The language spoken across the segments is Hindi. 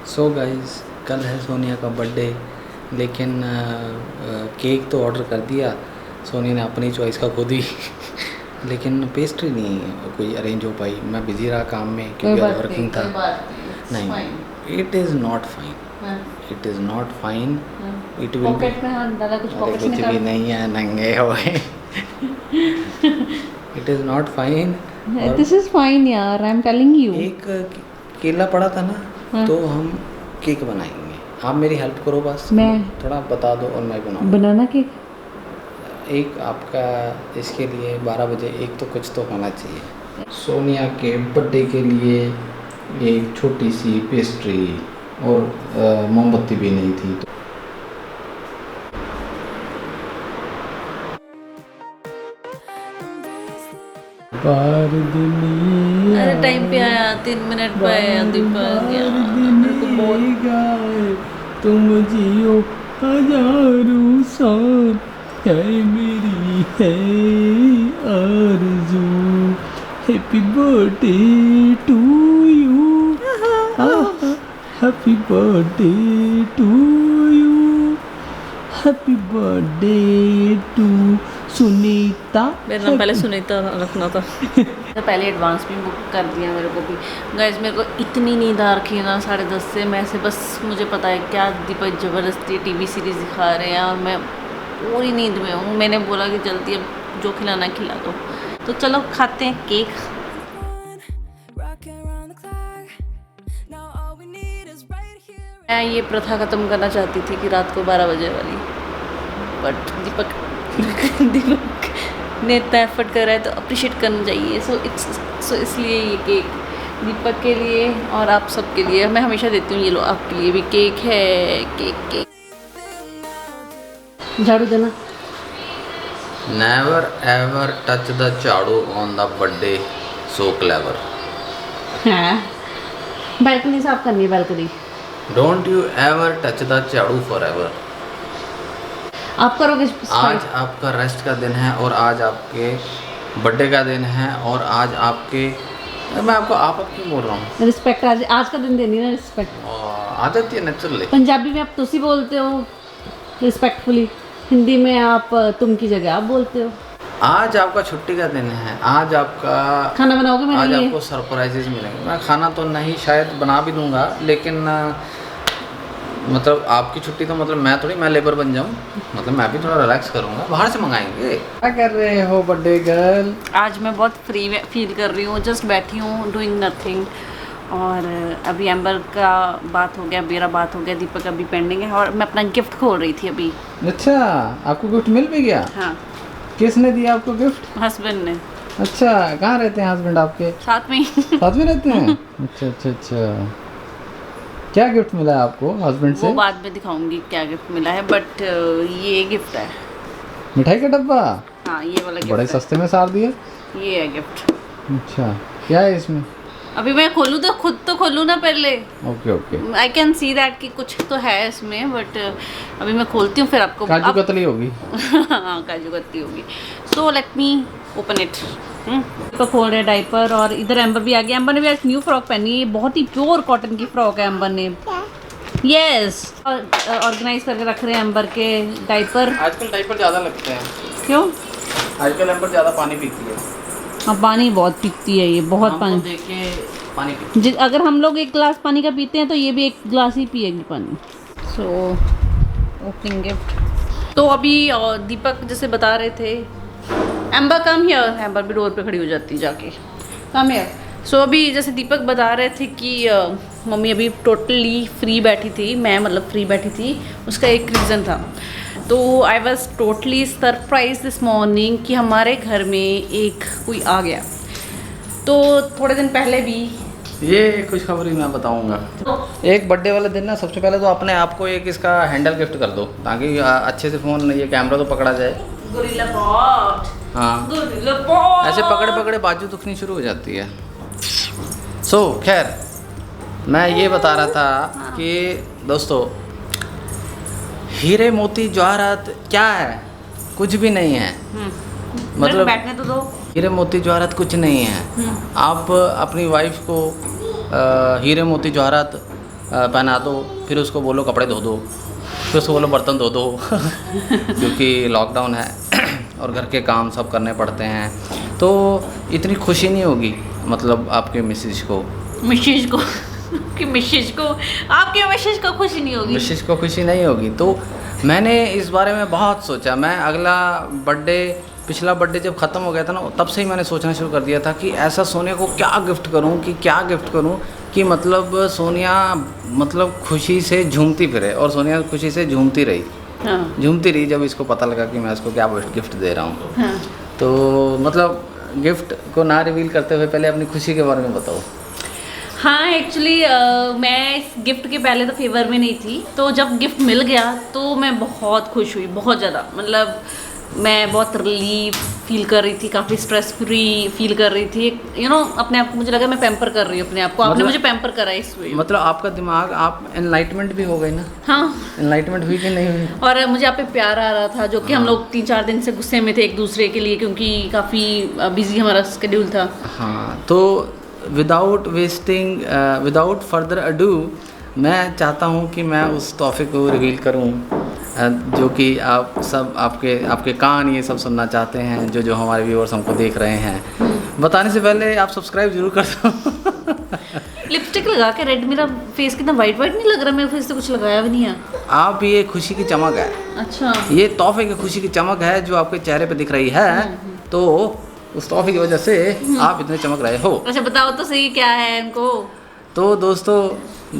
सो गाइस, कल है सोनिया का बर्थडे, लेकिन केक तो ऑर्डर कर दिया सोनिया ने अपनी चॉइस का खुद ही लेकिन पेस्ट्री नहीं कोई अरेंज हो पाई। मैं बिज़ी रहा काम में क्योंकि आज वर्किंग था। नहीं, it is not fine, it is not fine, it will pocket में हाथ डाला, कुछ पॉकेट कुछ भी नहीं है, नंगे हुए it is not fine. This is fine यार, आई एम टेलिंग यू। एक केला पड़ा था ना, तो हम केक बनाएंगे। आप मेरी हेल्प करो बस, मैं थोड़ा बता दो और मैं बनाऊँ। बनाना केक एक आपका इसके लिए 12 बजे एक तो कुछ तो होना चाहिए। सोनिया के बर्थडे के लिए एक छोटी सी पेस्ट्री और मोमबत्ती भी नहीं थी तो अरे टाइम पे आया, 3 मिनट पे आया दीपक यार, मेरे को बहुत तुम जियो हजारों साल, है मेरी है आरज़ू, happy birthday to you, happy birthday to you, happy birthday to Sunita. मेरा नाम पहले सुनीता रखना था तो पहले एडवांस भी बुक कर दिया मेरे को भी। गाइस मेरे को इतनी नींद आ रखी है ना 10:30 से, मैं से बस मुझे पता है क्या दीपक ज़बरदस्ती टीवी सीरीज़ दिखा रहे हैं और मैं पूरी नींद में हूँ। मैंने बोला कि जल्दी अब जो खिलाना खिला दो, तो चलो खाते हैं केक। मैं ये प्रथा ख़त्म करना चाहती थी कि रात को 12 बजे वाली, बट दीपक ने इतना एफर्ट करा है तो अप्रिशिएट करना चाहिए। सो इसलिए ये केक दीपक के लिए और आप सब के लिए मैं हमेशा देती हूँ। ये लो आपके लिए भी केक है, केक झाड़ू देना। नेवर एवर टच द झाड़ू on the birthday, so clever. हाँ, बालकनी साफ करनी है, balcony. Don't you ever touch the झाड़ू फॉर एवर। आप करोगे? आज आपका रेस्ट का दिन है और आज आपके बर्थडे का दिन है और आज आपके, मैं आपको आप क्यों बोल रहा हूँ? रिस्पेक्ट आज का दिन देनी ना, रिस्पेक्ट आ जाती है नेचुरली। पंजाबी में आप तुसी बोलते हो रिस्पेक्टफुली, हिंदी में आप तुम की जगह आप बोलते हो। आज आपका छुट्टी का दिन है, आज आपका खाना बनाओगे मेरे आज लिए? आपको सरप्राइजेज मिलेंगे। मैं खाना तो नहीं, शायद बना भी दूंगा, लेकिन मतलब आपकी छुट्टी तो मतलब मैं लेबर बन जाऊं, मतलब मैं भी थोड़ा रिलैक्स करूंगा, बाहर से मंगाएंगे। क्या कर रहे हो बर्थडे गर्ल? आज मैं बहुत फ्री फील कर रही हूँ, जस्ट बैठी हूँ डूइंग नथिंग। और अभी एम्बर का बात हो गया, मेरा बात हो गया, दीपक अभी पेंडिंग है और मैं अपना गिफ्ट खोल रही थी अभी। अच्छा, आपको गिफ्ट मिल भी गया? हाँ। किसने दिया आपको गिफ्ट? हस्बैंड ने। अच्छा, कहाँ रहते हैं हस्बैंड आपके? साथ में साथ में रहते हैं? अच्छा। क्या गिफ्ट मिला है आपको हस्बैंड से? वो बाद में दिखाऊंगी क्या गिफ्ट मिला है, बट ये गिफ्ट है। मिठाई का डब्बा? हाँ, ये वाला गिफ्ट बड़े सस्ते में सार दिए। ये है गिफ्ट। अच्छा, क्या है इसमें? अभी मैं खोलूँ तो खुद तो खोलूँ ना पहले। Okay. I can see that कि कुछ तो है इसमें, बट अभी मैं खोलती हूँ फिर आपको। काजू कतली होगी। हाँ, काजू कतली होगी। So let me open it. तो खोल रहे डाइपर और इधर एम्बर भी आ गया। एम्बर ने भी आज न्यू फ्रॉक पहनी है, बहुत ही प्योर कॉटन की फ्रॉक है एम्बर ने। यस, ऑर्गेनाइज करके रख रहे हैं एम्बर के डाइपर। आजकल डाइपर ज़्यादा लगते हैं। क्यों? आजकल एम्बर ज़्यादा पानी पीती है। हाँ, पानी बहुत पीती है ये, बहुत पानी। देखे पानी पीती। अगर हम लोग 1 गिलास पानी का पीते हैं तो ये भी 1 गिलास ही पिएगी पानी। So opening gift. तो अभी दीपक जैसे बता रहे थे, एम्बर कम हियर, एम्बर भी डोर पे खड़ी हो जाती जाके, कम हियर। सो अभी जैसे दीपक बता रहे थे कि मम्मी अभी टोटली फ्री बैठी थी, मैं मतलब फ्री बैठी थी, उसका एक रीज़न था। तो I was totally surprise this morning कि हमारे घर में एक कोई आ गया। तो थोड़े दिन पहले भी ये खुशखबरी मैं बताऊंगा। एक बर्थडे वाले दिन ना, सबसे पहले तो अपने आप को एक इसका हैंडल गिफ्ट कर दो, ताकि अच्छे से फ़ोन, ये कैमरा तो पकड़ा जाए। Gorilla pot. हाँ, गोरिल्ला पॉट। ऐसे पकड़े बाजू दुखनी शुरू हो जाती है। सो खैर, मैं ये बता रहा था कि दोस्तों, हीरे मोती जवाहरात क्या है? कुछ भी नहीं है। मतलब बैठने तो दो। हीरे मोती जवाहरात कुछ नहीं है। आप अपनी वाइफ को हीरे मोती जवाहरात पहना दो, फिर उसको बोलो कपड़े धो दो, फिर उसको बोलो बर्तन धो दो क्योंकि लॉकडाउन है और घर के काम सब करने पड़ते हैं, तो इतनी खुशी नहीं होगी मतलब आपके मिसेज को कि मिसेज को आपके मिसेज को खुशी नहीं होगी, मिसेज को खुशी नहीं होगी। तो मैंने इस बारे में बहुत सोचा। मैं अगला बर्थडे, पिछला बर्थडे जब ख़त्म हो गया था ना, तब से ही मैंने सोचना शुरू कर दिया था कि ऐसा सोनिया को क्या गिफ्ट करूं कि मतलब सोनिया मतलब खुशी से झूमती फिरे, और सोनिया खुशी से झूमती रही। हाँ। झूमती रही जब इसको पता लगा कि मैं इसको क्या गिफ्ट दे रहा हूँ। हाँ। तो मतलब गिफ्ट को ना रिवील करते हुए पहले अपनी खुशी के बारे में बताओ। हाँ, एक्चुअली मैं इस गिफ्ट के पहले तो फेवर में नहीं थी, तो जब गिफ्ट मिल गया तो मैं बहुत खुश हुई, बहुत ज़्यादा। मतलब मैं बहुत रिलीफ फील कर रही थी, काफ़ी स्ट्रेस फ्री फील कर रही थी, अपने आप को मुझे लगा मैं पैम्पर कर रही हूँ अपने आप को। आपने मुझे पैम्पर करा इस वे। मतलब आपका दिमाग, आप एनलाइटमेंट भी हो गई ना? हाँ, एनलाइटमेंट हुई कि नहीं हुई? और मुझे आप पे प्यार आ रहा था, जो कि हम लोग 3-4 दिन से गुस्से में थे एक दूसरे के लिए, क्योंकि काफ़ी बिजी हमारा शेड्यूल था। हाँ, तो विदाउट फर्दर अडू मैं चाहता हूँ कि मैं उस तोहफे को रिवील करूँ जो कि आप सब आपके कान ये सब सुनना चाहते हैं, जो हमारे व्यूअर्स हमको देख रहे हैं। बताने से पहले आप सब्सक्राइब जरूर कर दो। लिपस्टिक लगा के रेड, मेरा फेस कितना वाइट नहीं लग रहा, मेरे फेस से कुछ लगाया भी नहीं है। आप, ये खुशी की चमक है। अच्छा, ये तोहफे की खुशी की चमक है जो आपके चेहरे पे दिख रही है, तो उस तोहफे की वजह से आप इतने चमक रहे हो। अच्छा, बताओ तो सही क्या है इनको। तो दोस्तों,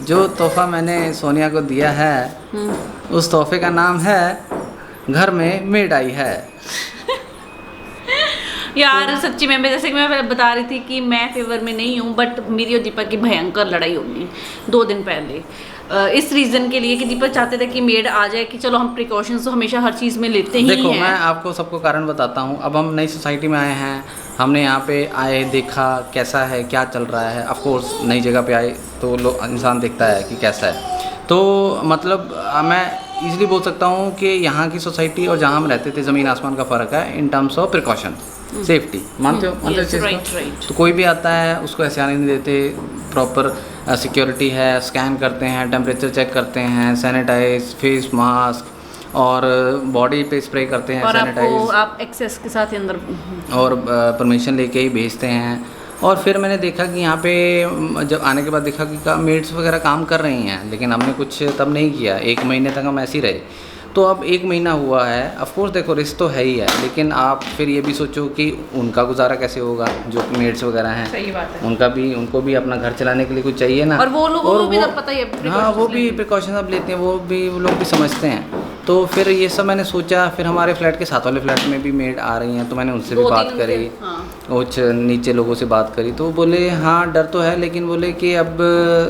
जो तोहफा मैंने सोनिया को दिया है, उस तोहफे का नाम है घर में मेड आई है। यार सच्ची में, जैसे कि मैं बता रही थी कि मैं फेवर में नहीं हूँ, बट मेरी और दीपक की भयंकर लड़ाई होगी 2 दिन पहले, इस रीज़न के लिए कि दीपक चाहते थे कि मेड आ जाए, कि चलो हम प्रिकॉशंस तो हमेशा हर चीज़ में लेते ही हैं। देखो, मैं आपको सबको कारण बताता हूँ। अब हम नई सोसाइटी में आए हैं, हमने यहाँ पे आए, देखा कैसा है, क्या चल रहा है। ऑफ कोर्स नई जगह पे आए तो इंसान देखता है कि कैसा है। तो मतलब मैं इजीली बोल सकता हूँ कि यहाँ की सोसाइटी और जहाँ हम रहते थे, ज़मीन आसमान का फ़र्क है in terms of precaution, safety. मानते हो इस चीज़ को? तो कोई भी आता है उसको ऐसे आने नहीं देते, प्रॉपर सिक्योरिटी है, स्कैन करते हैं, टेम्परेचर चेक करते हैं, सैनिटाइज, फेस मास्क और बॉडी पे स्प्रे करते हैं सैनिटाइज, आप एक्सेस के साथ अंदर, और परमिशन लेके ही भेजते हैं। और फिर मैंने देखा कि यहाँ पे जब आने के बाद देखा कि मेड्स वगैरह काम कर रही हैं, लेकिन हमने कुछ तब नहीं किया। 1 महीने तक हम ऐसे ही रहे। तो अब 1 महीना हुआ है, ऑफ कोर्स देखो रिस्क तो है ही है, लेकिन आप फिर ये भी सोचो कि उनका गुजारा कैसे होगा, जो मेड्स वगैरह हैं। सही बात है। उनको भी अपना घर चलाने के लिए कुछ चाहिए ना। और वो लोग भी पता ही है, हाँ, वो भी प्रिकॉशन अब लेते हैं, वो लोग भी समझते हैं। तो फिर ये सब मैंने सोचा। फिर हमारे फ्लैट के साथ वाले फ्लैट में भी मेड आ रही हैं, तो मैंने उनसे भी बात करी, कुछ नीचे लोगों से बात करी, तो बोले हाँ डर तो है, लेकिन बोले कि अब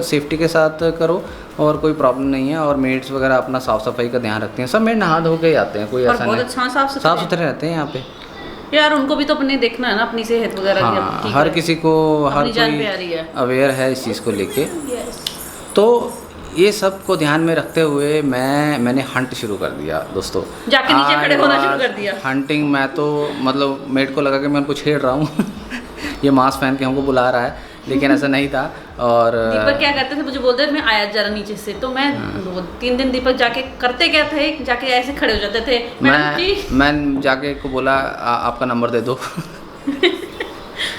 सेफ्टी के साथ करो और कोई प्रॉब्लम नहीं है। और मेड्स वगैरह अपना साफ़ सफाई का ध्यान रखते हैं, सब मेड नहा धो के आते हैं, कोई ऐसा नहीं। अच्छा, साफ़ सुथरे रहते हैं यहाँ पे। यार उनको भी तो अपने देखना है ना, अपनी सेहत वगैरह। हाँ, हर किसी को, हर कोई अवेयर है इस चीज़ को लेके। तो ये सब को ध्यान में रखते हुए मैंने हंट शुरू कर दिया दोस्तों, जाके नीचे खड़े होना शुरू कर दिया। हंटिंग, मैं तो मतलब मेड को लगा कि मैं उनको छेड़ रहा हूँ ये मास्क पहन के हमको बुला रहा है, लेकिन ऐसा नहीं था। और दीपक क्या करते थे, मुझे बोलते थे मैं आया जरा नीचे से, तो मैं 2-3 दिन दीपक जाके करते क्या थे, जाके ऐसे खड़े हो जाते थे। मैं जाके को बोला आपका नंबर दे दो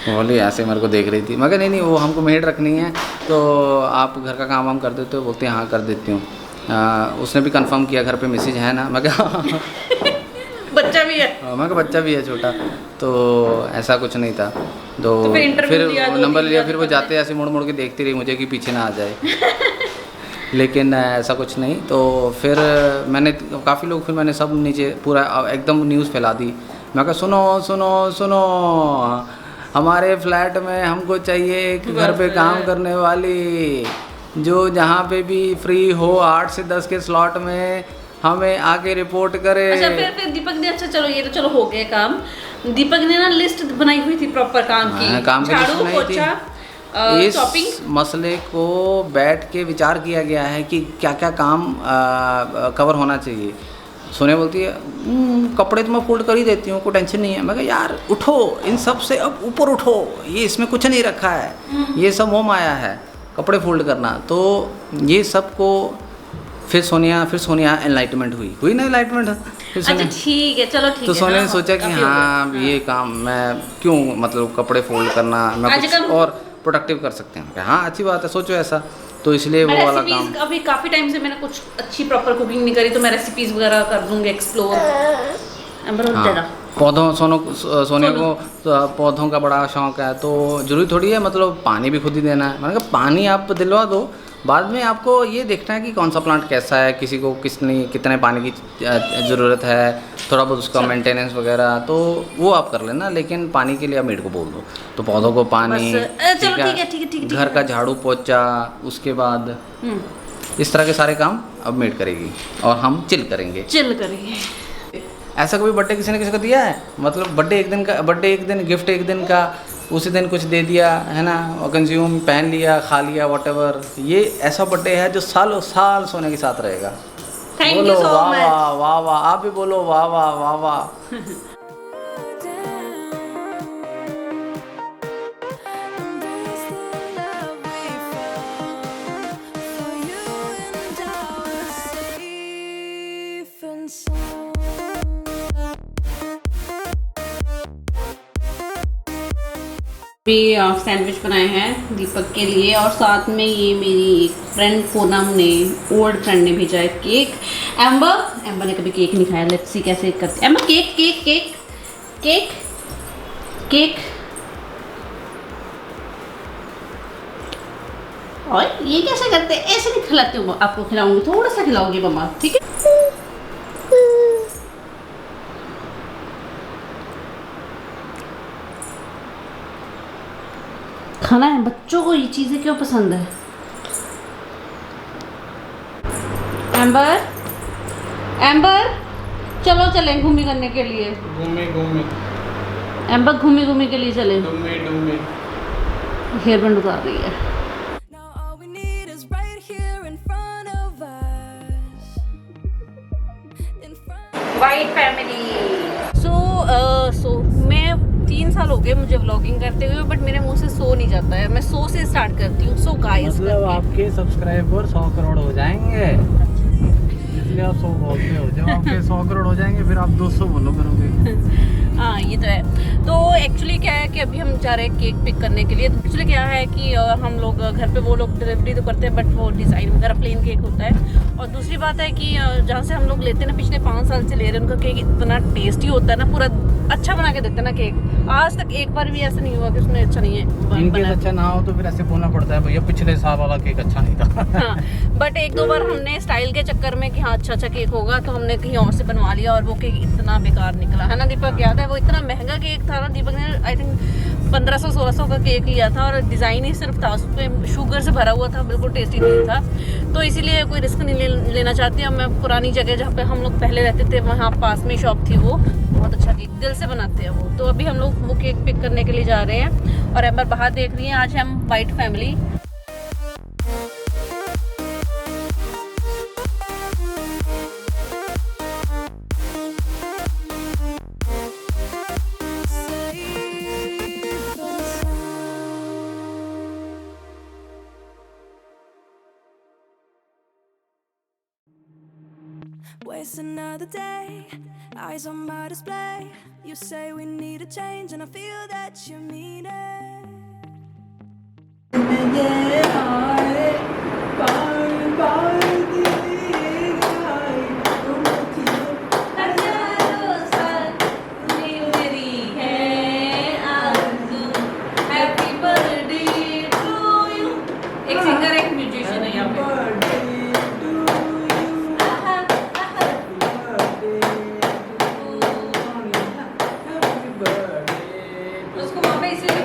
बोली ऐसे मेरे को देख रही थी। मैं कहा नहीं वो हमको मेड रखनी है, तो आप घर का काम वाम कर देते हो? बोलते हैं हाँ कर देती हूँ। उसने भी कंफर्म किया घर पे मैसेज है ना? मैं कहा बच्चा भी है। मैं कहा बच्चा भी है छोटा, तो ऐसा कुछ नहीं था। तो फिर नंबर लिया, फिर वो जाते ऐसे मुड़ मुड़ के देखती रही मुझे कि पीछे ना आ जाए लेकिन ऐसा कुछ नहीं। तो फिर मैंने काफ़ी लोग, फिर मैंने सब नीचे पूरा एकदम न्यूज़ फैला दी। मैं कहा सुनो सुनो सुनो, हमारे फ्लैट में हमको चाहिए एक घर पे काम करने वाली, जो जहाँ पे भी फ्री हो 8 से 10 के स्लॉट में हमें आके रिपोर्ट करे। अच्छा, फिर दीपक ने, अच्छा चलो ये तो चलो हो गया काम। दीपक ने ना लिस्ट बनाई हुई थी प्रॉपर काम की, झाड़ू पोछा, इस मसले को बैठ के विचार किया गया है कि क्या क्या काम कवर होना चाहिए। सोनिया बोलती है कपड़े तो मैं फोल्ड कर ही देती हूँ, कोई टेंशन नहीं है। मैं कहा यार उठो, इन सब से अब ऊपर उठो, ये इसमें कुछ नहीं रखा है, ये सब मोह माया है। कपड़े फोल्ड करना, तो ये सबको फिर सोनिया एनलाइटमेंट हुई ना एनलाइटमेंट। फिर अच्छा सोनिया ठीक है, चलो ठीक तो है। सोनिया ने हाँ, सोचा कि काफी हो गया। हाँ ये काम मैं क्यों, मतलब कपड़े फोल्ड करना मैं आज कुछ कम- और प्रोडक्टिव कर सकते हैं। हाँ अच्छी बात है, सोचो ऐसा, तो इसलिए मैं वो वाला काम। रेसिपीज अभी काफ़ी टाइम से मैंने कुछ अच्छी प्रॉपर कुकिंग नहीं करी, तो मैं रेसिपीज वगैरह कर दूंगी एक्सप्लोर। एम्बर हाँ ज़रा पौधों सोनिया को तो पौधों का बड़ा शौक है, तो जरूरी थोड़ी है मतलब पानी भी खुद ही देना है। मैंने कहा पानी आप दिलवा दो, बाद में आपको ये देखना है कि कौन सा प्लांट कैसा है, किसी को कितने पानी की ज़रूरत है, थोड़ा बहुत उसका मेंटेनेंस वगैरह तो वो आप कर लेना, लेकिन पानी के लिए आप मेड को बोल दो। तो पौधों को पानी, बस, चलो ठीक है। घर का झाड़ू पोछा, उसके बाद इस तरह के सारे काम अब मेड करेगी और हम चिल करेंगे। चिल करेंगे। ऐसा कभी बर्थडे किसी ने किसी को दिया है, मतलब बर्थडे एक दिन गिफ्ट एक दिन का, उसी दिन कुछ दे दिया है ना, और कंज्यूम पहन लिया खा लिया व्हाटएवर। ये ऐसा बर्थडे है जो सालों साल सोने के साथ रहेगा। थैंक यू बोलो सो वाह मच। वाह वाह वाह, आप भी बोलो वाह वाह वाह वाह। भी सैंडविच बनाए हैं दीपक के लिए, और साथ में ये मेरी एक फ्रेंड पूनम ने, ओल्ड फ्रेंड ने भेजा है केक। एम्बर ने कभी केक नहीं खाया, लेट्स सी कैसे करते। Amber cake cake cake cake cake. और ये कैसे करते हैं? ऐसे नहीं खिलाती हूँ, आपको खिलाऊंगी, थोड़ा सा खिलाऊंगी मम्मा, ठीक है। खाना है, बच्चों को ये चीज़ें क्यों पसंद है? एम्बर चलो चलें घूमी करने के लिए। घूमे एम्बर घूमी के लिए चलें। हेयर बैंड उतार रही है। Now all we need is right here in front of us. In front. White family. So मैं 3 साल हो गए मुझे व्लॉगिंग करते हुए, बट मेरे मुंह से सो नहीं जाता है। मैं सो से स्टार्ट करती हूँ। सो गाइस, मतलब आपके सब्सक्राइबर 100 करोड़ हो जाएंगे, इसलिए आप 100 बोलते हो। जब आपके 100 करोड़ हो जाएंगे फिर आप 200 बोलो करोगे। हाँ ये तो है। तो एक्चुअली क्या है कि अभी हम जा रहे हैं केक पिक करने के लिए। एक्चुअली क्या है कि हम लोग घर पे वो लोग डिलीवरी तो करते हैं, बट वो डिज़ाइन वगैरह प्लेन केक होता है। और दूसरी बात है कि जहाँ से हम लोग लेते हैं ना, पिछले 5 साल से ले रहे हैं, उनका केक इतना टेस्टी होता है ना, पूरा अच्छा बना के देते हैं ना केक। आज तक एक बार भी ऐसा नहीं हुआ कि उसमें अच्छा नहीं है इनकेस अच्छा ना हो तो फिर ऐसे बोलना पड़ता है भैया पिछले साल वाला केक अच्छा नहीं था। हाँ, बट 1-2 बार हमने स्टाइल के चक्कर में कि हाँ अच्छा केक होगा, तो हमने कहीं और से बनवा लिया और वो केक इतना बेकार निकला है ना दीपक, याद है? वो इतना महंगा केक था ना, दीपक ने आई थिंक 1500-1600 का केक लिया था, और डिज़ाइन ही सिर्फ था, उस पर शुगर से भरा हुआ था, बिल्कुल टेस्टी नहीं था। तो इसीलिए कोई रिस्क नहीं लेना चाहती हूँ। मैं पुरानी जगह जहाँ पे हम लोग पहले रहते थे, वहाँ पास में शॉप थी, वो बहुत अच्छा केक दिल से बनाते हैं वो। तो अभी हम लोग वो केक पिक करने के लिए जा रहे हैं, और एम्बर बाहर देख रही है। आज हम white family Waste another day, eyes on my display. You say we need a change, and I feel that you mean it. एक सिंगर एक म्यूजिशियन है यहाँ पे। उसको वहाँ पे इसीलिए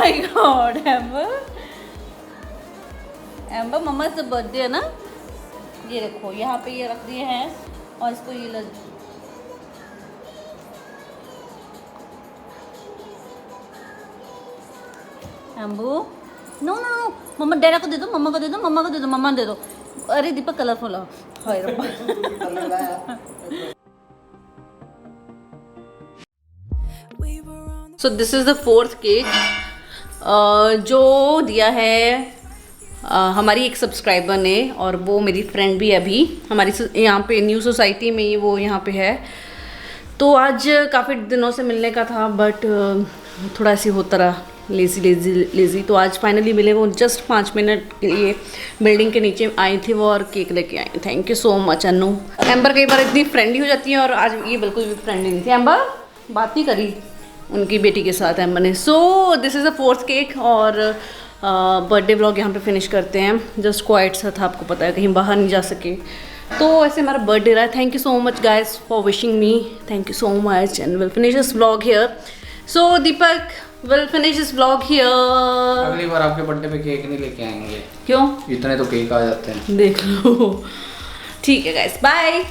माय गॉड एम्बर, एम्बर मम्मा से बर्थडे है ना, ये देखो यहाँ पे ये रख दिए हैं और इसको ये लग एम्बू, नो नो नो, मम्मा डैडा को दे दो, मम्मा को दे दो, मम्मा को दे दो, मम्मा दे दो। अरे दीपक कलरफुल है, हाय रब्बा। We were on the so this is the 4th cake जो दिया है हमारी एक सब्सक्राइबर ने, और वो मेरी फ्रेंड भी है अभी हमारी यहाँ पे न्यू सोसाइटी में ही, वो यहाँ पे है। तो आज काफ़ी दिनों से मिलने का था बट थोड़ा ऐसे होता रहा, लेज़ी। तो आज फाइनली मिले। वो जस्ट 5 मिनट के लिए बिल्डिंग के नीचे आई थी वो और केक लेके आई। Thank you so much Anu. एम्बर कई बार इतनी फ्रेंडली हो जाती है और आज ये बिल्कुल भी फ्रेंडली नहीं थी। एम्बर बात नहीं करी उनकी बेटी के साथ एम्बर ने। So this is the 4th cake और बर्थडे व्लॉग यहाँ पे फिनिश करते हैं। जस्ट क्वाइट सा था, आपको पता है कहीं बाहर नहीं जा सके, तो ऐसे हमारा बर्थडे रहा है। Thank you so much guys for wishing me, thank you so much and will finish this vlog here. So Deepak will finish this vlog here. अगली बार आपके बर्थडे पे केक नहीं लेके आएंगे। क्यों? इतने तो केक आ जाते हैं। देख लो। ठीक है गाइज, बाय।